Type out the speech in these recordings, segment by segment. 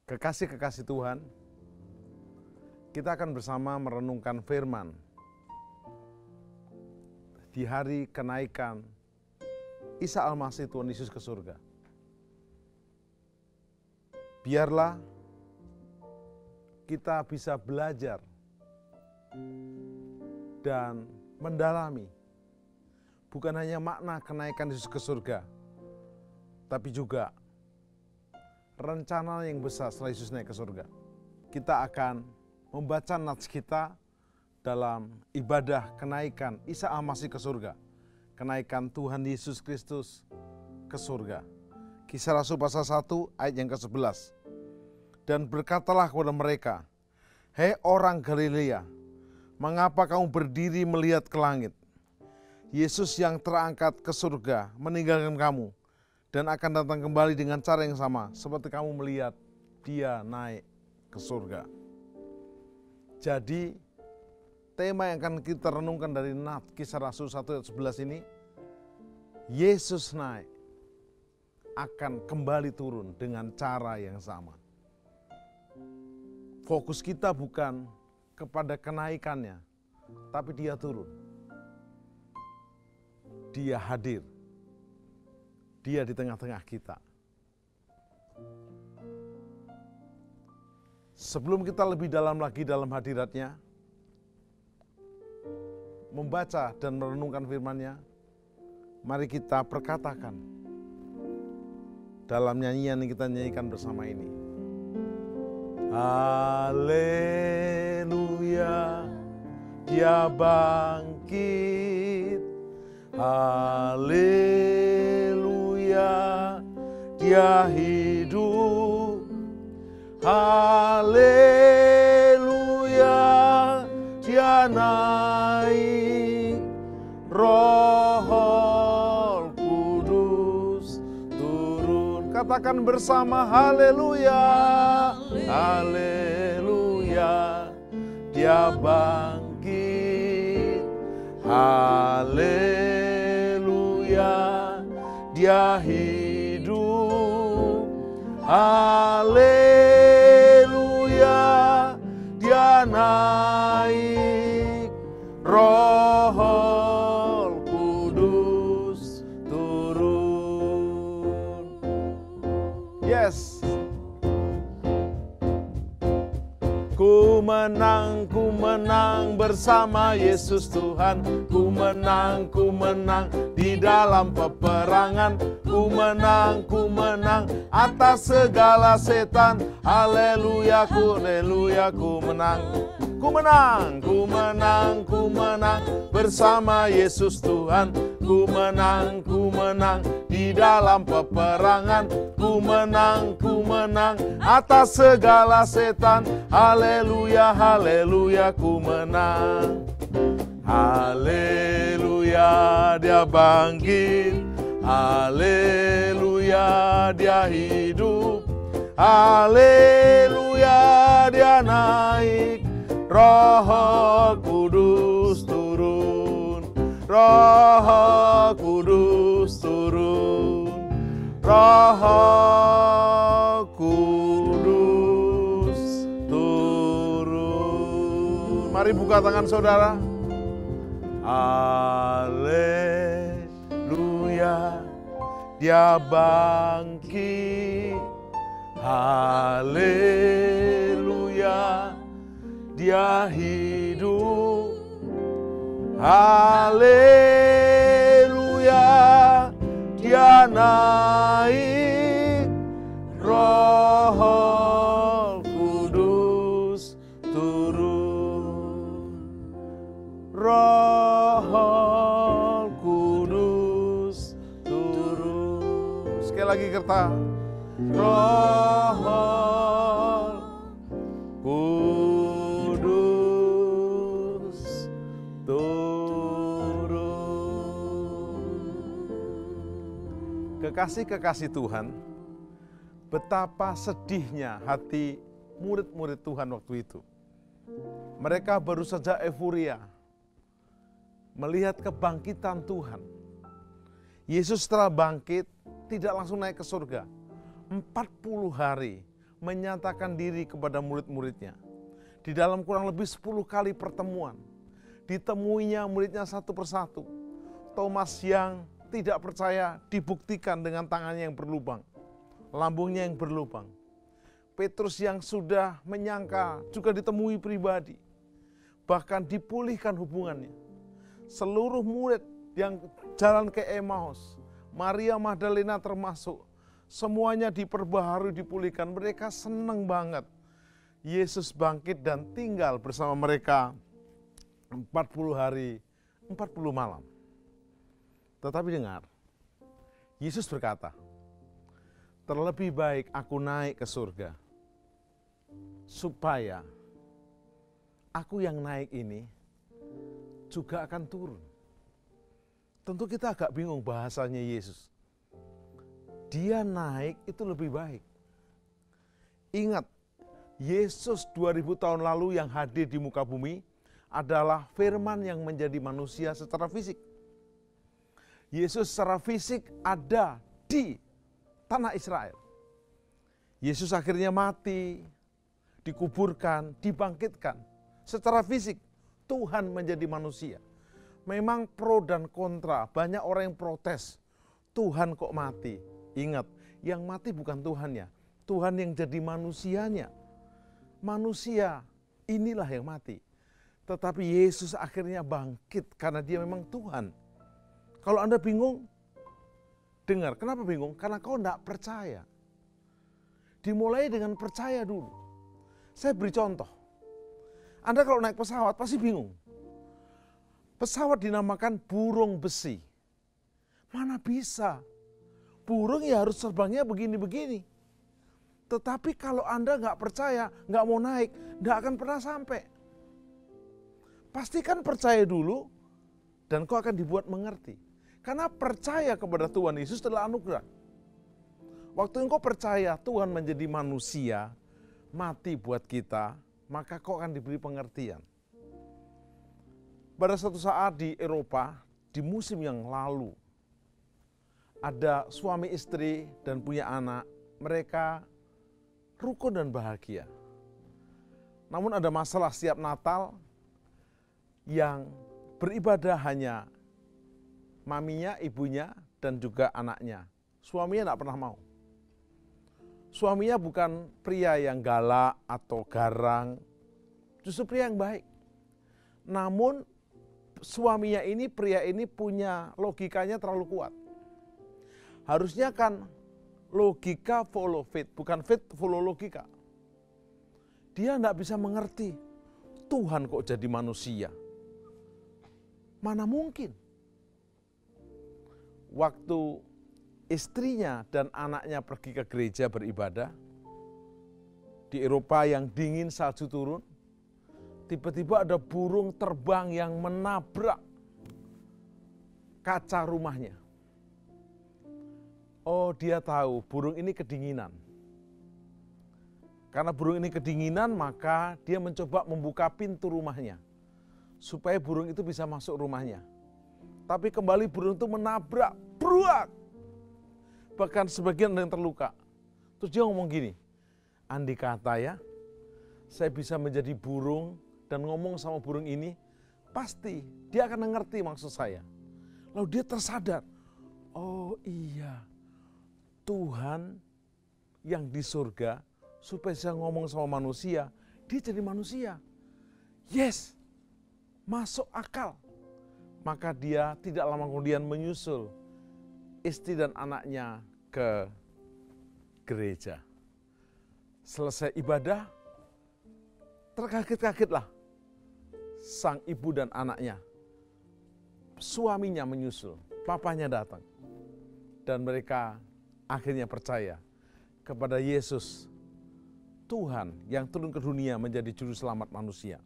Kekasih-kekasih Tuhan, kita akan bersama merenungkan firman di hari kenaikan Isa Al-Masih Tuhan Yesus ke surga. Biarlah kita bisa belajar dan mendalami bukan hanya makna kenaikan Yesus ke surga, tapi juga rencana yang besar setelah Yesus naik ke surga. Kita akan membaca nats kita dalam ibadah kenaikan Isa Al-Masih ke surga. Kenaikan Tuhan Yesus Kristus ke surga. Kisah Rasul pasal 1 ayat yang ke-11. Dan berkatalah kepada mereka, "Hei orang Galilea, mengapa kamu berdiri melihat ke langit? Yesus yang terangkat ke surga meninggalkan kamu dan akan datang kembali dengan cara yang sama seperti kamu melihat dia naik ke surga." Jadi tema yang akan kita renungkan dari nats Kisah Rasul 1 ayat 11 ini, Yesus naik akan kembali turun dengan cara yang sama. Fokus kita bukan kepada kenaikannya, tapi dia turun. Dia hadir. Dia di tengah-tengah kita. Sebelum kita lebih dalam lagi dalam hadiratnya, membaca dan merenungkan firman-Nya, mari kita perkatakan dalam nyanyian yang kita nyanyikan bersama ini. Haleluya, dia bangkit. Haleluya, dia hidup. Haleluya, dia naik. Roh Kudus turun. Katakan bersama, haleluya. Haleluya, dia bangkit. Haleluya, dia hidup. Haleluya, dia naik. Roh Kudus turun. Yes. Ku menang bersama Yesus Tuhan. Ku menang di dalam peperangan. Ku menang atas segala setan. Haleluya, ku menang. Ku menang bersama Yesus Tuhan. Ku menang di dalam peperangan. Ku menang atas segala setan. Haleluya, haleluya, ku menang. Haleluya, dia bangkit. Haleluya, dia hidup. Haleluya, dia naik. Roh Kudus turun. Roh Kudus turun. Roh Kudus turun. Mari buka tangan saudara. Haleluya, dia bangkit. Haleluya, dia hidup. Haleluya, dia naik. Roh Kudus turun. Roh Kudus turun. Sekali lagi kata, Roh Kudus turun. Kekasih-kekasih Tuhan, betapa sedihnya hati murid-murid Tuhan waktu itu. Mereka baru saja euforia melihat kebangkitan Tuhan. Yesus setelah bangkit tidak langsung naik ke surga. 40 hari menyatakan diri kepada murid-muridnya. Di dalam kurang lebih 10 kali pertemuan, ditemuinya muridnya satu persatu. Thomas yang tidak percaya dibuktikan dengan tangannya yang berlubang, lambungnya yang berlubang. Petrus yang sudah menyangka juga ditemui pribadi, bahkan dipulihkan hubungannya. Seluruh murid yang jalan ke Emmaus, Maria Magdalena termasuk, semuanya diperbaharui, dipulihkan. Mereka senang banget. Yesus bangkit dan tinggal bersama mereka 40 hari, 40 malam. Tetapi dengar, Yesus berkata, terlebih baik aku naik ke surga, supaya aku yang naik ini juga akan turun. Tentu kita agak bingung bahasanya Yesus. Dia naik itu lebih baik. Ingat, Yesus 2000 tahun lalu yang hadir di muka bumi adalah firman yang menjadi manusia secara fisik. Yesus secara fisik ada di tanah Israel. Yesus akhirnya mati, dikuburkan, dibangkitkan. Secara fisik, Tuhan menjadi manusia. Memang pro dan kontra, banyak orang yang protes. Tuhan kok mati? Ingat, yang mati bukan Tuhannya. Tuhan yang jadi manusianya. Manusia inilah yang mati. Tetapi Yesus akhirnya bangkit karena dia memang Tuhan. Kalau Anda bingung, dengar. Kenapa bingung? Karena kau tidak percaya. Dimulai dengan percaya dulu. Saya beri contoh. Anda kalau naik pesawat pasti bingung. Pesawat dinamakan burung besi. Mana bisa? Burung ya harus terbangnya begini-begini. Tetapi kalau Anda nggak percaya, nggak mau naik, nggak akan pernah sampai. Pastikan percaya dulu, dan kau akan dibuat mengerti. Karena percaya kepada Tuhan Yesus adalah anugerah. Waktu engkau percaya Tuhan menjadi manusia, mati buat kita, maka kau akan diberi pengertian. Pada suatu saat di Eropa, di musim yang lalu, ada suami istri dan punya anak, mereka rukun dan bahagia. Namun ada masalah setiap Natal yang beribadah hanya maminya, ibunya, dan juga anaknya. Suaminya tidak pernah mau. Suaminya bukan pria yang galak atau garang, justru pria yang baik. Namun suaminya ini, pria ini punya logikanya terlalu kuat. Harusnya kan logika follow faith, bukan faith follow logika. Dia tidak bisa mengerti, Tuhan kok jadi manusia. Mana mungkin? Waktu istrinya dan anaknya pergi ke gereja beribadah, di Eropa yang dingin salju turun, tiba-tiba ada burung terbang yang menabrak kaca rumahnya. Oh, dia tahu burung ini kedinginan. Karena burung ini kedinginan, maka dia mencoba membuka pintu rumahnya supaya burung itu bisa masuk rumahnya. Tapi kembali burung itu menabrak, bruak. Bahkan sebagian ada yang terluka. Terus dia ngomong gini, andai kata ya, saya bisa menjadi burung dan ngomong sama burung ini, pasti dia akan mengerti maksud saya. Lalu dia tersadar, oh iya, Tuhan yang di surga, supaya saya ngomong sama manusia, dia jadi manusia. Yes, masuk akal. Maka dia tidak lama kemudian menyusul istri dan anaknya ke gereja. Selesai ibadah, terkaget-kagetlah sang ibu dan anaknya. Suaminya menyusul, papanya datang. Dan mereka akhirnya percaya kepada Yesus, Tuhan yang turun ke dunia menjadi juru selamat manusia.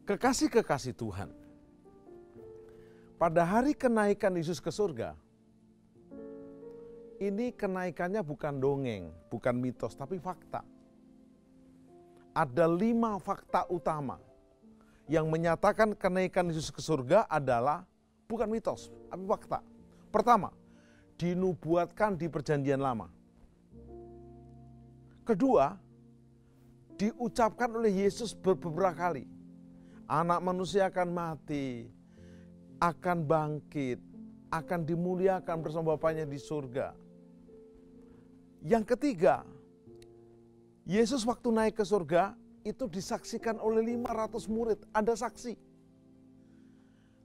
Kekasih-kekasih Tuhan, pada hari kenaikan Yesus ke surga, ini kenaikannya bukan dongeng, bukan mitos, tapi fakta. Ada 5 fakta utama yang menyatakan kenaikan Yesus ke surga adalah bukan mitos, tapi fakta. Pertama, dinubuatkan di perjanjian lama. Kedua, diucapkan oleh Yesus beberapa kali. Anak manusia akan mati, akan bangkit, akan dimuliakan bersama Bapaknya di surga. Yang ketiga, Yesus waktu naik ke surga itu disaksikan oleh 500 murid, ada saksi.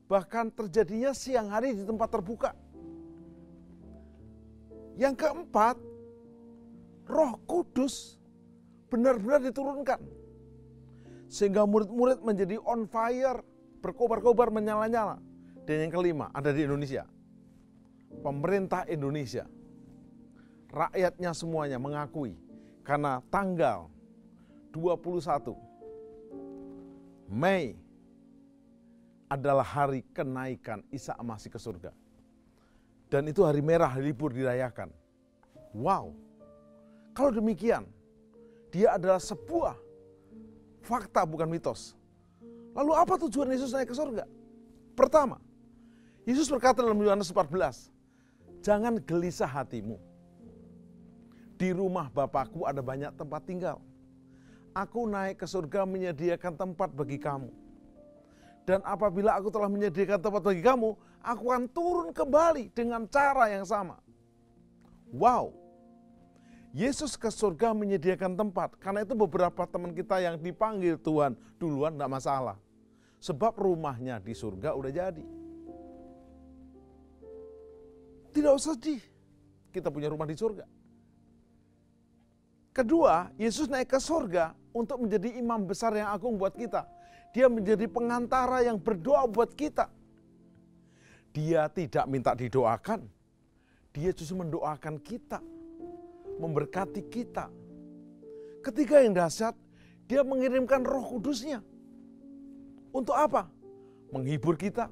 Bahkan terjadinya siang hari di tempat terbuka. Yang keempat, Roh Kudus benar-benar diturunkan. Sehingga murid-murid menjadi on fire, berkobar-kobar, menyala-nyala. Dan yang kelima, ada di Indonesia. Pemerintah Indonesia, rakyatnya semuanya mengakui karena tanggal 21 Mei adalah hari kenaikan Isa Al-Masih ke surga. Dan itu hari merah, hari libur dirayakan. Wow, kalau demikian, dia adalah sebuah fakta bukan mitos. Lalu apa tujuan Yesus naik ke surga? Pertama, Yesus berkata dalam Yohanes 14, jangan gelisah hatimu. Di rumah Bapakku ada banyak tempat tinggal. Aku naik ke surga menyediakan tempat bagi kamu. Dan apabila aku telah menyediakan tempat bagi kamu, aku akan turun kembali dengan cara yang sama. Wow, Yesus ke surga menyediakan tempat. Karena itu beberapa teman kita yang dipanggil Tuhan duluan tidak masalah. Sebab rumahnya di surga udah jadi. Tidak usah sedih, kita punya rumah di surga. Kedua, Yesus naik ke surga untuk menjadi imam besar yang agung buat kita. Dia menjadi pengantara yang berdoa buat kita. Dia tidak minta didoakan, dia justru mendoakan kita, memberkati kita. Ketiga yang dahsyat, dia mengirimkan Roh Kudusnya. Untuk apa? Menghibur kita,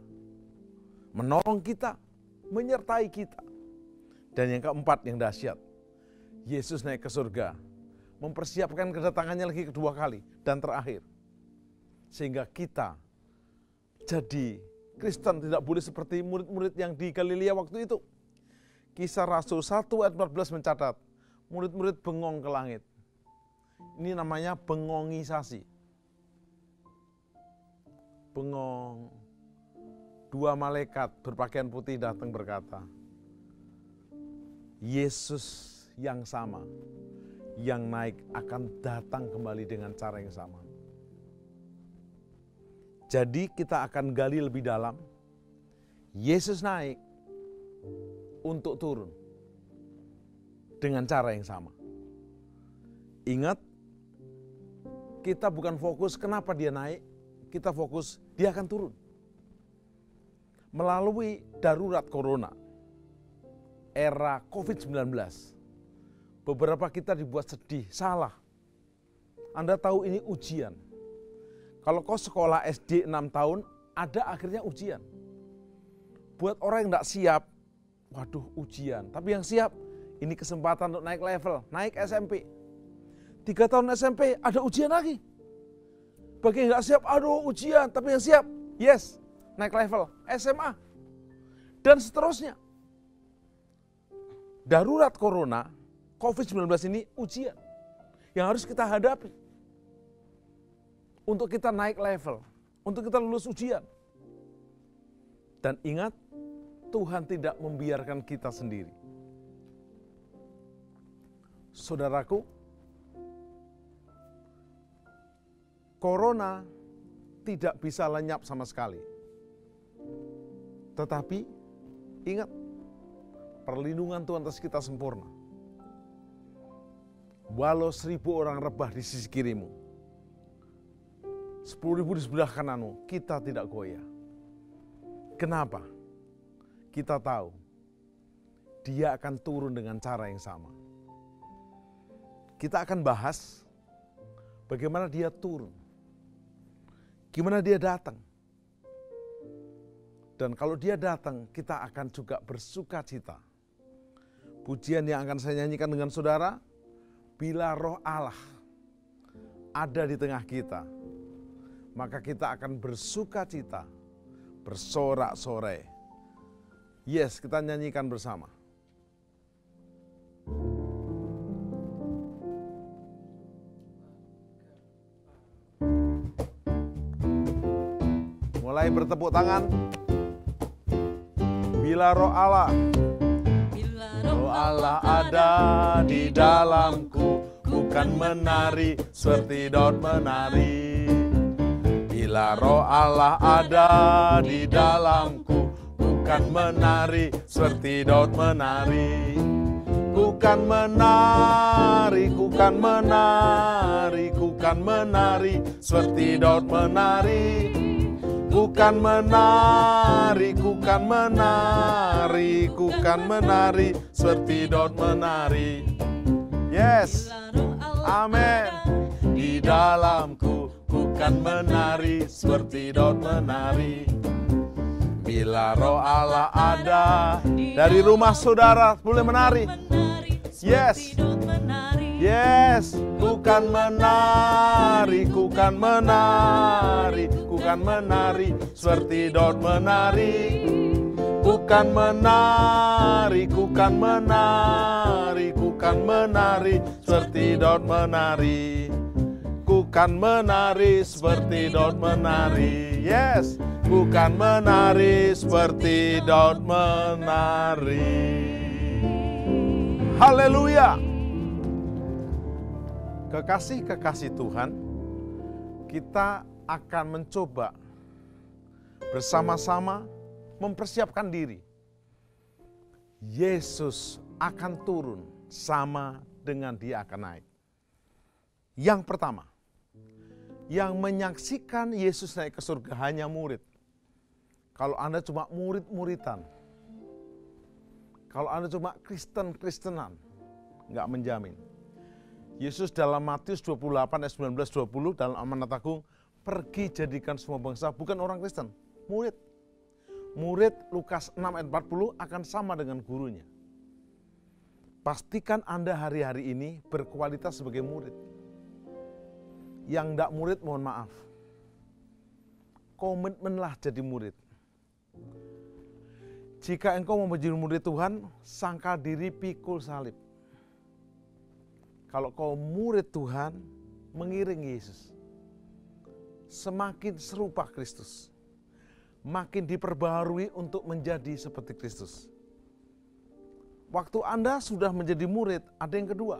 menolong kita, menyertai kita. Dan yang keempat yang dahsyat, Yesus naik ke surga, mempersiapkan kedatangannya lagi kedua kali dan terakhir. Sehingga kita jadi Kristen tidak boleh seperti murid-murid yang di Galilea waktu itu. Kisah Rasul 1 ayat 14 mencatat, murid-murid bengong ke langit. Ini namanya bengongisasi. Bengong. Dua malaikat berpakaian putih datang berkata, Yesus yang sama, yang naik akan datang kembali dengan cara yang sama. Jadi kita akan gali lebih dalam. Yesus naik untuk turun dengan cara yang sama. Ingat, kita bukan fokus kenapa dia naik, kita fokus dia akan turun. Melalui darurat corona, era COVID-19, beberapa kita dibuat sedih, salah. Anda tahu ini ujian. Kalau kau sekolah SD 6 tahun, ada akhirnya ujian. Buat orang yang tidak siap, waduh ujian. Tapi yang siap, ini kesempatan untuk naik level, naik SMP. 3 tahun SMP, ada ujian lagi. Bagi yang tidak siap, aduh ujian. Tapi yang siap, yes, naik level, SMA. Dan seterusnya. Darurat corona, COVID-19 ini ujian yang harus kita hadapi. Untuk kita naik level, untuk kita lulus ujian. Dan ingat, Tuhan tidak membiarkan kita sendiri. Saudaraku, corona tidak bisa lenyap sama sekali. Tetapi, ingat, perlindungan Tuhan atas kita sempurna. Walau 1000 orang rebah di sisi kirimu, 10.000 di sebelah kananmu, kita tidak goyah. Kenapa? Kita tahu dia akan turun dengan cara yang sama. Kita akan bahas bagaimana dia turun, gimana dia datang. Dan kalau dia datang, kita akan juga bersuka cita. Pujian yang akan saya nyanyikan dengan saudara, bila Roh Allah ada di tengah kita, maka kita akan bersuka cita, bersorak-sorai. Yes, kita nyanyikan bersama. Mulai bertepuk tangan. Bila roh Allah ada di dalamku, bukan menari seperti Daud menari. Bila roh Allah ada di dalamku, bukan menari seperti Daud menari. Bukan menari, bukan menari, bukan menari seperti Daud menari. Bukan menari, bukan menari, bukan menari seperti Daud menari. Yes, amin. Di dalamku bukan menari seperti Daud menari. Bila roh Allah ada, dari rumah saudara boleh menari. Yes, yes, bukan menari, bukan menari, bukan menari seperti Daud menari. Bukan menari, bukan menari, bukan menari seperti Daud menari. Bukan menari seperti Daud menari. Yes, bukan menari seperti Daud menari. Haleluya. Kekasih-kekasih Tuhan, kita akan mencoba bersama-sama mempersiapkan diri. Yesus akan turun sama dengan Dia akan naik. Yang pertama, yang menyaksikan Yesus naik ke surga hanya murid. Kalau Anda cuma murid-muridan, kalau Anda cuma Kristen-Kristenan, nggak menjamin. Yesus dalam Matius 28 ayat 19-20 dalam Amanat Agung, pergi jadikan semua bangsa, bukan orang Kristen, murid. Murid Lukas 6 ayat 40 akan sama dengan gurunya. Pastikan Anda hari-hari ini berkualitas sebagai murid. Yang tidak murid mohon maaf. Komitmenlah jadi murid. Jika engkau mau menjadi murid Tuhan, sangkal diri pikul salib. Kalau kau murid Tuhan, mengiring Yesus. Semakin serupa Kristus. Makin diperbaharui untuk menjadi seperti Kristus. Waktu Anda sudah menjadi murid, ada yang kedua.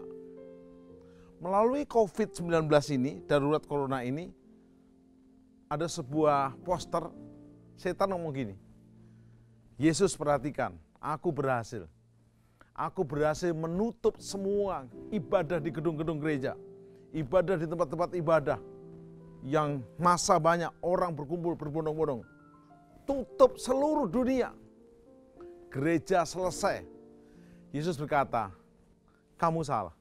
Melalui COVID-19 ini, darurat corona ini, ada sebuah poster, setan ngomong gini, Yesus perhatikan, aku berhasil. Aku berhasil menutup semua ibadah di gedung-gedung gereja. Ibadah di tempat-tempat ibadah. Yang masa banyak, orang berkumpul berbondong-bondong. Tutup seluruh dunia. Gereja selesai. Yesus berkata, kamu salah.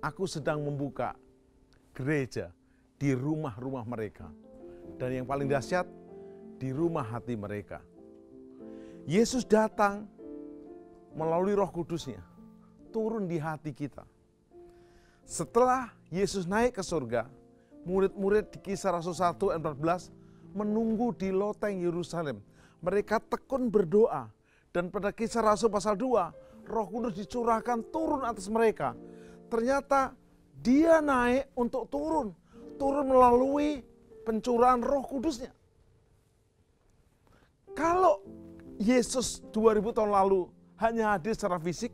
Aku sedang membuka gereja di rumah-rumah mereka. Dan yang paling dahsyat, di rumah hati mereka. Yesus datang melalui Roh Kudusnya, turun di hati kita. Setelah Yesus naik ke surga, murid-murid di Kisah Rasul 1 ayat 14 menunggu di loteng Yerusalem. Mereka tekun berdoa. Dan pada Kisah Rasul pasal 2, Roh Kudus dicurahkan turun atas mereka. Ternyata dia naik untuk turun. Turun melalui pencurahan Roh Kudusnya. Kalau Yesus 2000 tahun lalu hanya hadir secara fisik,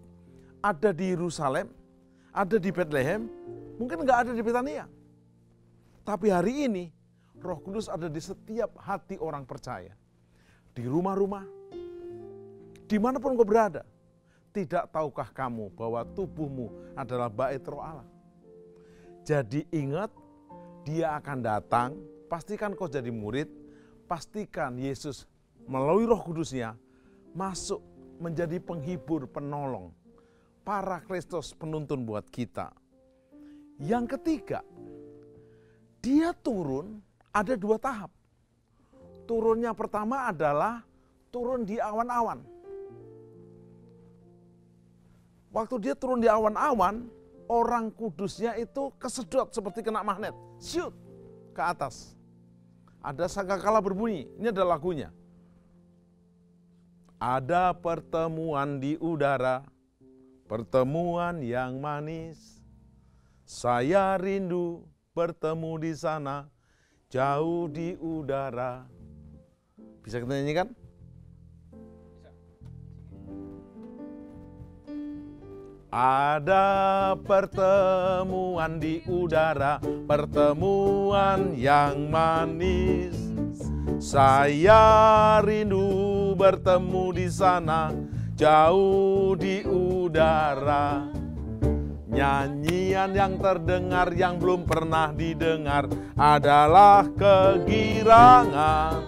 ada di Yerusalem, ada di Bethlehem, mungkin nggak ada di Betania. Tapi hari ini, Roh Kudus ada di setiap hati orang percaya. Di rumah-rumah, dimanapun kau berada. Tidak tahukah kamu bahwa tubuhmu adalah bait Roh Allah? Jadi ingat, Dia akan datang, pastikan kau jadi murid, pastikan Yesus melalui Roh Kudusnya masuk menjadi penghibur, penolong, Parakletos, penuntun buat kita. Yang ketiga, Dia turun ada 2 tahap. Turunnya pertama adalah turun di awan-awan. Waktu Dia turun di awan-awan, orang kudusnya itu kesedot seperti kena magnet. Shoot ke atas. Ada sangkakala berbunyi, ini ada lagunya. Ada pertemuan di udara, pertemuan yang manis. Saya rindu bertemu di sana, jauh di udara. Bisa kita nyanyikan? Ada pertemuan di udara, pertemuan yang manis. Saya rindu bertemu di sana, jauh di udara. Nyanyian yang terdengar yang belum pernah didengar adalah kegirangan.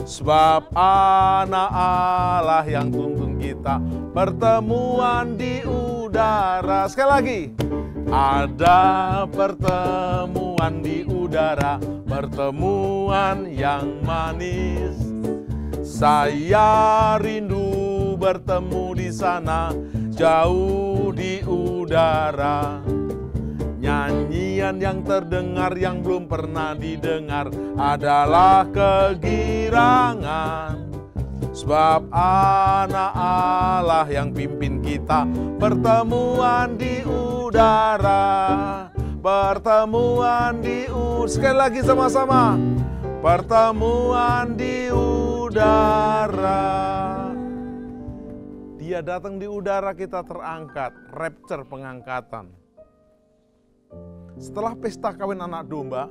Sebab anak Allah yang tuntun kita, pertemuan di udara. Sekali lagi, ada pertemuan di udara, pertemuan yang manis. Saya rindu bertemu di sana, jauh di udara. Nyanyian yang terdengar yang belum pernah didengar adalah kegirangan. Sebab anak Allah yang pimpin kita, pertemuan di udara. Pertemuan di udara. Sekali lagi sama-sama. Pertemuan di udara. Dia datang di udara, kita terangkat. Rapture, pengangkatan. Setelah pesta kawin anak domba,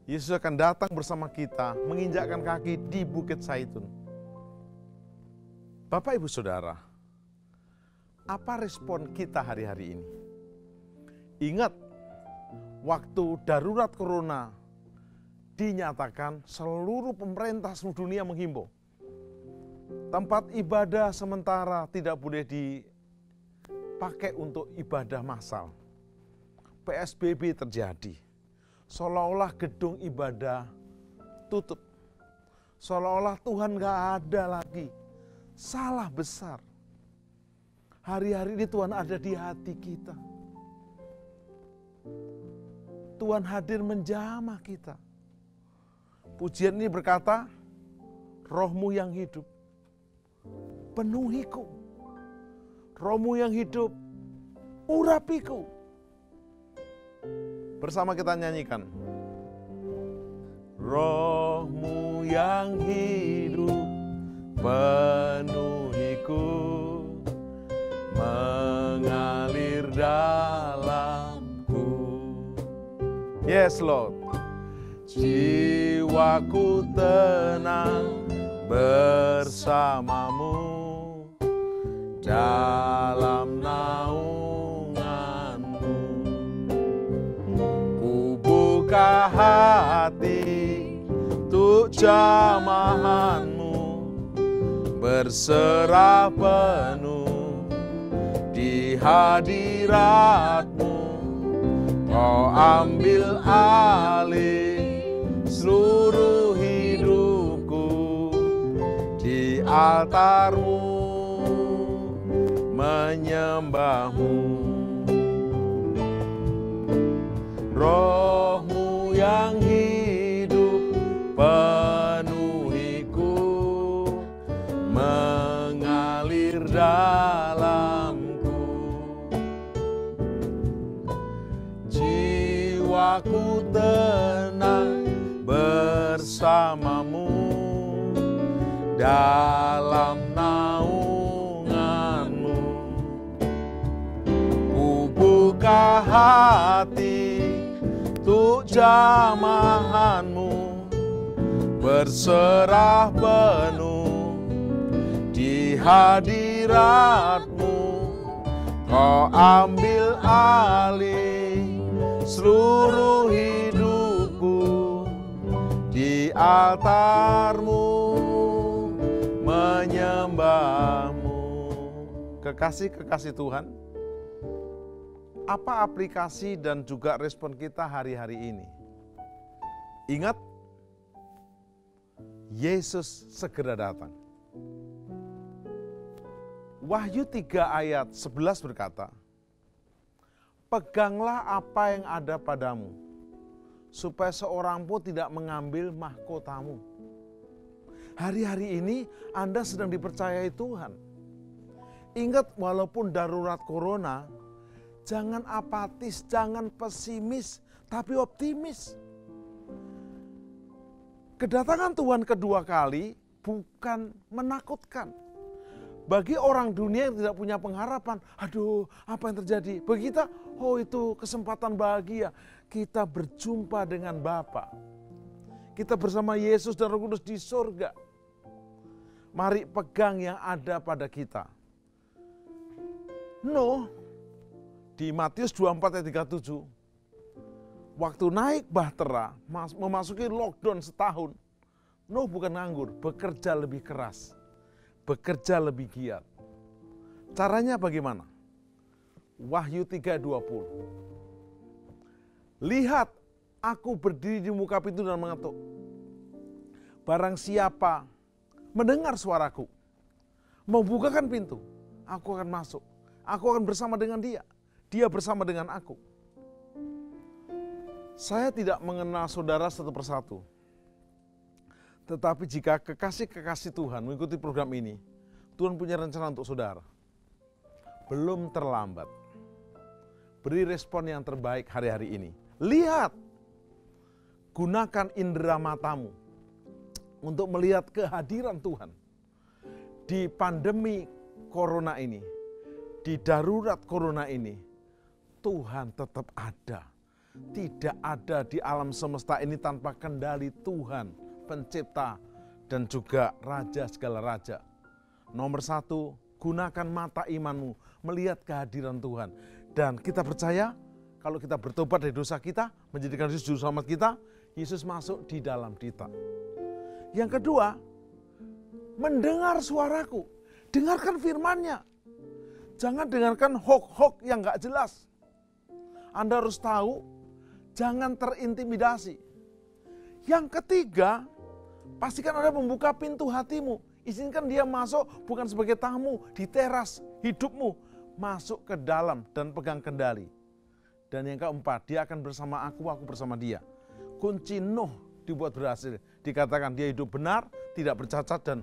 Yesus akan datang bersama kita, menginjakkan kaki di Bukit Zaitun. Bapak, Ibu, Saudara, apa respon kita hari-hari ini? Ingat, waktu darurat corona dinyatakan, seluruh pemerintah seluruh dunia menghimbau. Tempat ibadah sementara tidak boleh dipakai untuk ibadah massal. PSBB terjadi, seolah-olah gedung ibadah tutup, seolah-olah Tuhan gak ada lagi. Salah besar. Hari-hari ini Tuhan ada di hati kita. Tuhan hadir menjamah kita. Pujian ini berkata, Roh-Mu yang hidup, penuhiku. Roh-Mu yang hidup, urapiku. Bersama kita nyanyikan. Roh-Mu yang hidup, penuhiku, mengalir dalamku. Yes, Lord. Jiwaku tenang bersamamu dalam naunganmu. Ku buka hati untuk jamahanmu, berserah penuh di hadiratmu. Kau ambil alih seluruh hidupku, di altarmu menyembahmu. Roh-Mu yang hidup penuhiku, mengalir dalamku. Jiwaku tenang bersamamu dalam naunganmu. Ku buka hati untuk jamahanmu, berserah penuh di hadiratmu. Kau ambil alih seluruh hidupku, di altarmu menyembahmu. Kekasih-kekasih Tuhan, apa aplikasi dan juga respon kita hari-hari ini? Ingat, Yesus segera datang. Wahyu 3 ayat 11 berkata, peganglah apa yang ada padamu, supaya seorang pun tidak mengambil mahkotamu. Hari-hari ini Anda sedang dipercayai Tuhan. Ingat, walaupun darurat corona, jangan apatis, jangan pesimis, tapi optimis. Kedatangan Tuhan kedua kali bukan menakutkan. Bagi orang dunia yang tidak punya pengharapan, aduh apa yang terjadi? Bagi kita, oh itu kesempatan bahagia. Kita berjumpa dengan Bapa. Kita bersama Yesus dan Roh Kudus di surga. Mari pegang yang ada pada kita. Nuh, di Matius 24 ayat 37, waktu naik bahtera, memasuki lockdown setahun, Nuh bukan nganggur, bekerja lebih keras, bekerja lebih giat. Caranya bagaimana? Wahyu 3:20. Lihat, aku berdiri di muka pintu dan mengetuk. Barang siapa mendengar suaraku, membukakan pintu, aku akan masuk. Aku akan bersama dengan dia. Dia bersama dengan aku. Saya tidak mengenal saudara satu persatu. Tetapi jika kekasih-kekasih Tuhan mengikuti program ini, Tuhan punya rencana untuk saudara. Belum terlambat. Beri respon yang terbaik hari-hari ini. Lihat, gunakan indera matamu untuk melihat kehadiran Tuhan. Di pandemi corona ini, di darurat corona ini, Tuhan tetap ada. Tidak ada di alam semesta ini tanpa kendali Tuhan, pencipta dan juga raja segala raja. Nomor 1, gunakan mata imanmu melihat kehadiran Tuhan. Dan kita percaya kalau kita bertobat dari dosa kita, menjadikan Yesus juru selamat kita, Yesus masuk di dalam kita. Yang kedua, mendengar suaraku, dengarkan firman-Nya. Jangan dengarkan hoax-hoax yang gak jelas. Anda harus tahu, jangan terintimidasi. Yang ketiga, pastikan Anda membuka pintu hatimu. Izinkan dia masuk bukan sebagai tamu di teras hidupmu. Masuk ke dalam dan pegang kendali. Dan yang keempat, dia akan bersama aku bersama dia. Kunci Nuh dibuat berhasil. Dikatakan dia hidup benar, tidak bercacat dan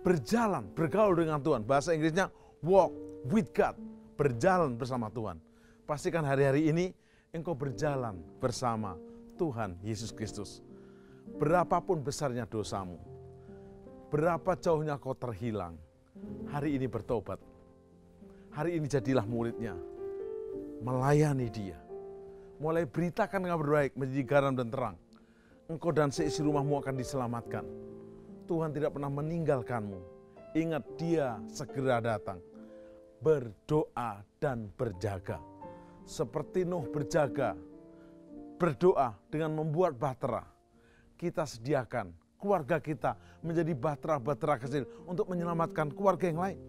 berjalan, bergaul dengan Tuhan. Bahasa Inggrisnya walk with God, berjalan bersama Tuhan. Pastikan hari-hari ini engkau berjalan bersama Tuhan Yesus Kristus. Berapapun besarnya dosamu, berapa jauhnya kau terhilang, hari ini bertobat. Hari ini jadilah muridnya, melayani dia. Mulai beritakan kabar baik menjadi garam dan terang. Engkau dan seisi rumahmu akan diselamatkan. Tuhan tidak pernah meninggalkanmu. Ingat, dia segera datang. Berdoa dan berjaga. Seperti Nuh berjaga, berdoa dengan membuat bahtera. Kita sediakan keluarga kita menjadi bahtera-bahtera kecil untuk menyelamatkan keluarga yang lain.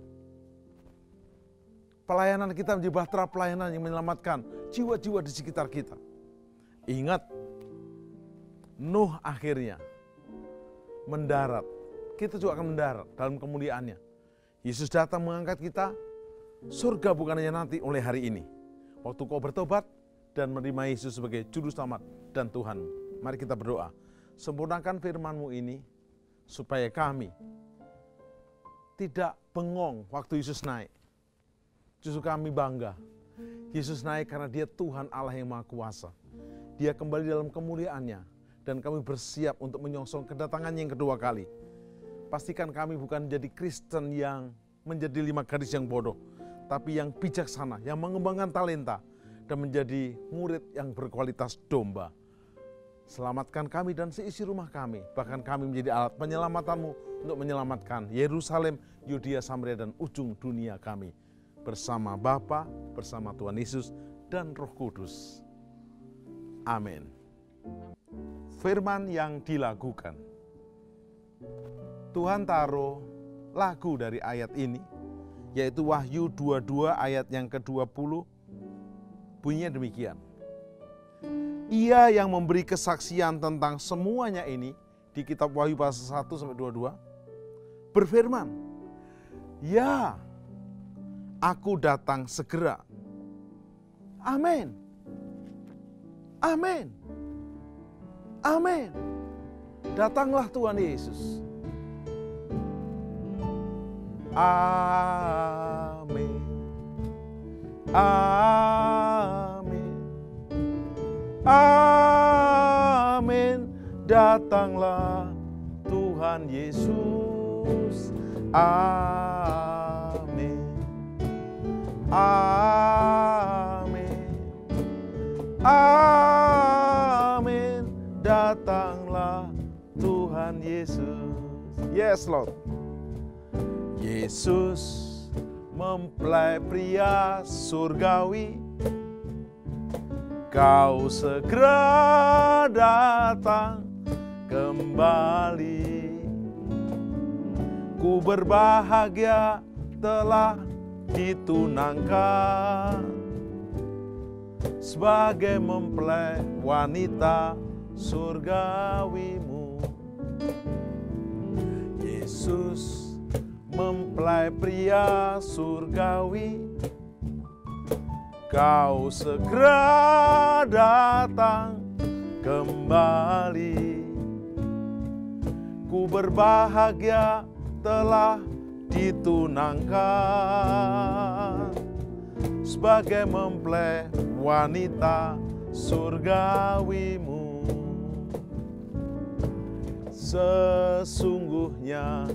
Pelayanan kita menjadi bahtera pelayanan yang menyelamatkan jiwa-jiwa di sekitar kita. Ingat, Nuh akhirnya mendarat. Kita juga akan mendarat dalam kemuliaannya. Yesus datang mengangkat kita. Surga bukan hanya nanti, oleh hari ini. Waktu kau bertobat dan menerima Yesus sebagai juru selamat dan Tuhan. Mari kita berdoa. Sempurnakan firman-Mu ini supaya kami tidak bengong waktu Yesus naik. Justru kami bangga. Yesus naik karena dia Tuhan Allah yang Maha Kuasa. Dia kembali dalam kemuliaannya dan kami bersiap untuk menyongsong kedatangannya yang kedua kali. Pastikan kami bukan jadi Kristen yang menjadi 5 gadis yang bodoh, tapi yang bijaksana, yang mengembangkan talenta dan menjadi murid yang berkualitas domba. Selamatkan kami dan seisi rumah kami, bahkan kami menjadi alat penyelamatanmu untuk menyelamatkan Yerusalem, Yudea, Samaria, dan ujung dunia kami. Bersama Bapa, bersama Tuhan Yesus, dan Roh Kudus. Amin. Firman yang dilakukan. Tuhan taruh lagu dari ayat ini, yaitu Wahyu 22 ayat yang ke-20, bunyinya demikian. Ia yang memberi kesaksian tentang semuanya ini di kitab Wahyu pasal 1-22 berfirman, ya, aku datang segera. Amin. Amin. Amin. Datanglah Tuhan Yesus. Amin. Amin. Amin. Datanglah Tuhan Yesus. Amin. Amin. Amin. Datanglah Tuhan Yesus. Yes, Lord. Yesus mempelai pria surgawi, Kau segera datang kembali. Ku berbahagia telah ditunangkan sebagai mempelai wanita surgawimu. Yesus mempelai pria surgawi, Kau segera datang kembali. Ku berbahagia telah ditunangkan sebagai mempelai wanita surgawimu. Sesungguhnya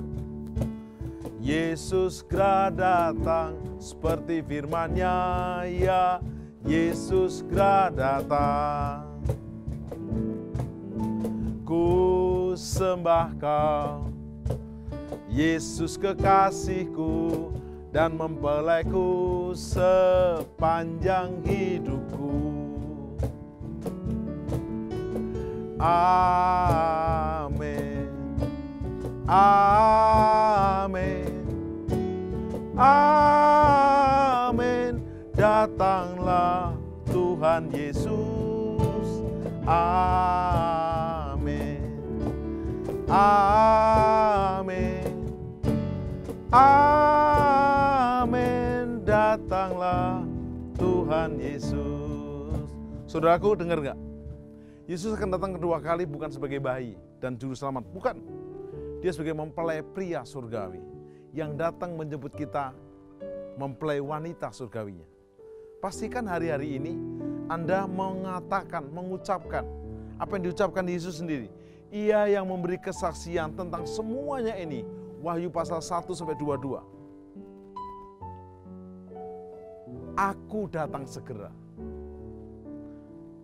Yesus segera datang seperti firman-Nya, ya Yesus segera datang. Ku sembah Kau, Yesus kekasihku, dan mempelaiku sepanjang hidupku. Amin. Amin. Amin. Datanglah Tuhan Yesus. Amin. Amin. Amin. Datanglah Tuhan Yesus. Saudaraku, dengar gak? Yesus akan datang kedua kali bukan sebagai bayi dan juru selamat. Bukan. Dia sebagai mempelai pria surgawi yang datang menjemput kita, mempelai wanita surgawinya. Pastikan hari-hari ini Anda mengatakan, mengucapkan apa yang diucapkan Yesus sendiri. Ia yang memberi kesaksian tentang semuanya ini. Wahyu pasal 1-22. Aku datang segera.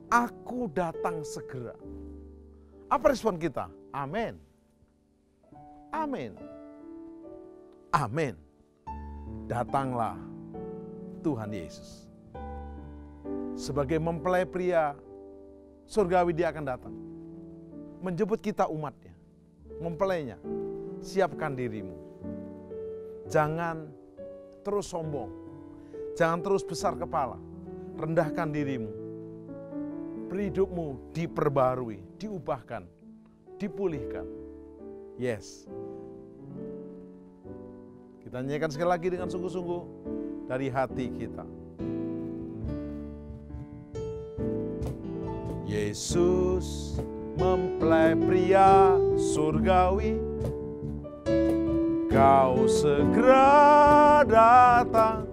Aku datang segera. Apa respon kita? Amin. Amin. Amin. Datanglah Tuhan Yesus. Sebagai mempelai pria surgawi, Dia akan datang menjemput kita umatnya, mempelainya. Siapkan dirimu. Jangan terus sombong. Jangan terus besar kepala. Rendahkan dirimu. Hidupmu diperbarui, diubahkan, dipulihkan. Yes. Kita nyanyikan sekali lagi dengan sungguh-sungguh dari hati kita. Yesus mempelai pria surgawi, Kau segera datang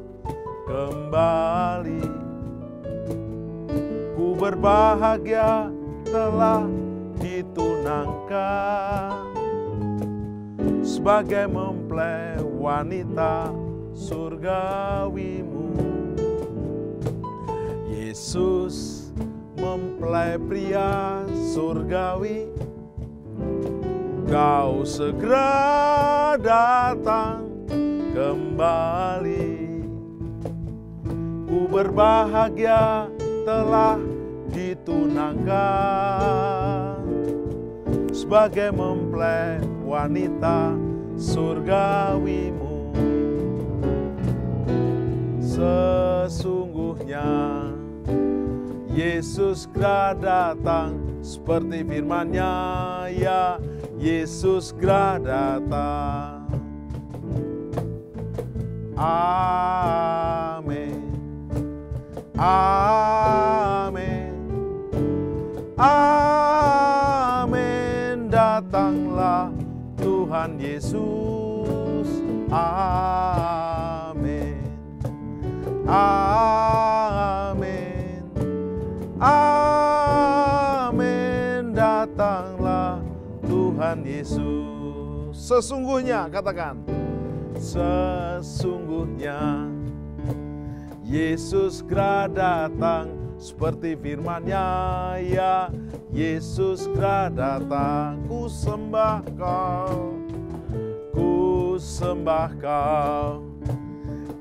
kembali. Ku berbahagia telah ditunangkan sebagai mempelai wanita surgawimu. Yesus mempelai pria surgawi, Kau segera datang kembali. Ku berbahagia telah ditunangkan sebagai mempelai wanita surgawimu. Sesungguhnya Yesus segera datang seperti firman-Nya, ya Yesus segera datang. Amin. Amin. Amin. Datanglah Tuhan Yesus. Amin. Amin. Amin. Datanglah Tuhan Yesus. Sesungguhnya, katakan, sesungguhnya Yesus segera datang seperti firman-Nya, ya Yesus segera datang. Ku sembah Kau, ku sembah Kau,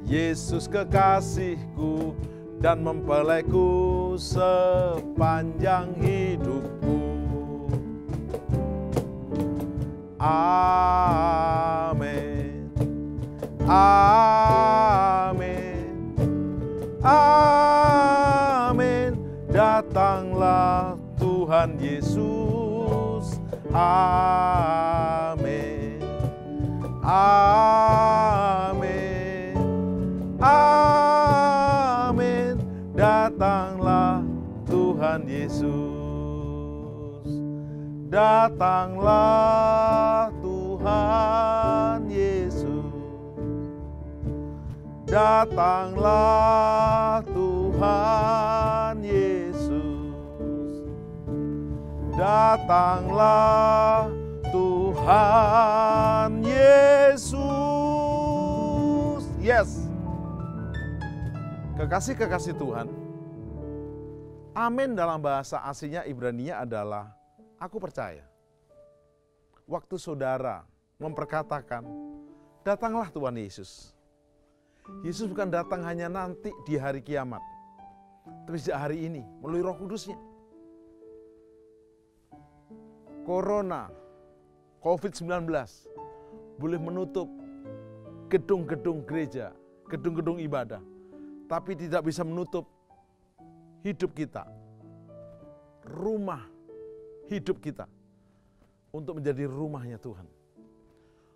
Yesus kekasihku dan mempelaiku sepanjang hidupku. Amin, amin, amin. Datanglah Tuhan Yesus. Amin, amin, amin. Datanglah Tuhan Yesus. Datanglah Tuhan Yesus. Datanglah Tuhan Yesus. Datanglah Tuhan Yesus. Yes. Kekasih-kekasih Tuhan. Amin dalam bahasa aslinya Ibraninya adalah aku percaya. Waktu saudara memperkatakan, datanglah Tuhan Yesus. Yesus bukan datang hanya nanti di hari kiamat, tapi sejak hari ini melalui Roh Kudusnya. Corona, COVID-19 boleh menutup gedung-gedung gereja, gedung-gedung ibadah, tapi tidak bisa menutup hidup kita, rumah hidup kita, untuk menjadi rumahnya Tuhan.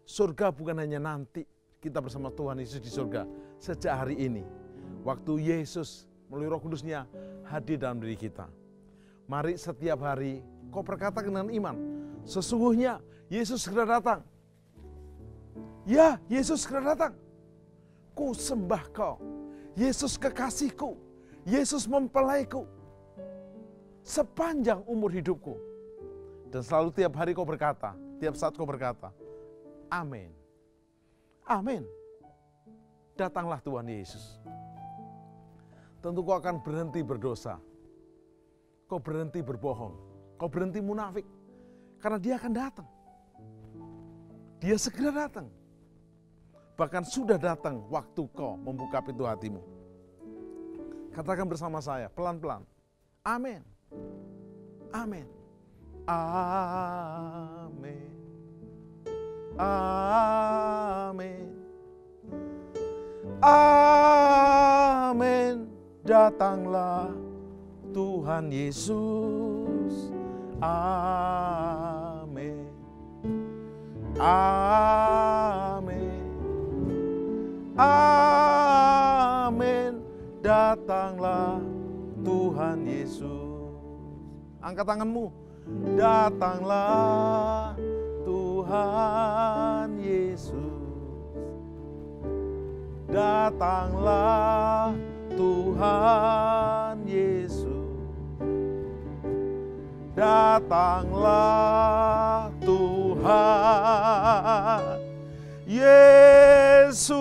Surga bukan hanya nanti kita bersama Tuhan Yesus di surga, sejak hari ini, waktu Yesus melalui Roh Kudusnya hadir dalam diri kita. Mari setiap hari kau berkata dengan iman, sesungguhnya Yesus segera datang. Ya, Yesus segera datang. Ku sembah Kau, Yesus kekasihku, Yesus mempelaiku sepanjang umur hidupku. Dan selalu tiap hari kau berkata, tiap saat kau berkata, amin, amin. Datanglah Tuhan Yesus. Tentu kau akan berhenti berdosa, kau berhenti berbohong, kau berhenti munafik, karena Dia akan datang. Dia segera datang. Bahkan sudah datang waktu kau membuka pintu hatimu. Katakan bersama saya, pelan-pelan, amin, amin. Amin, amin, amin. Datanglah Tuhan Yesus. Amin, amin, amin. Datanglah Tuhan Yesus. Angkat tanganmu. Datanglah Tuhan Yesus. Datanglah Tuhan Yesus. Datanglah Tuhan Yesus.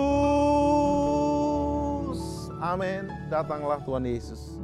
Amin. Datanglah Tuhan Yesus.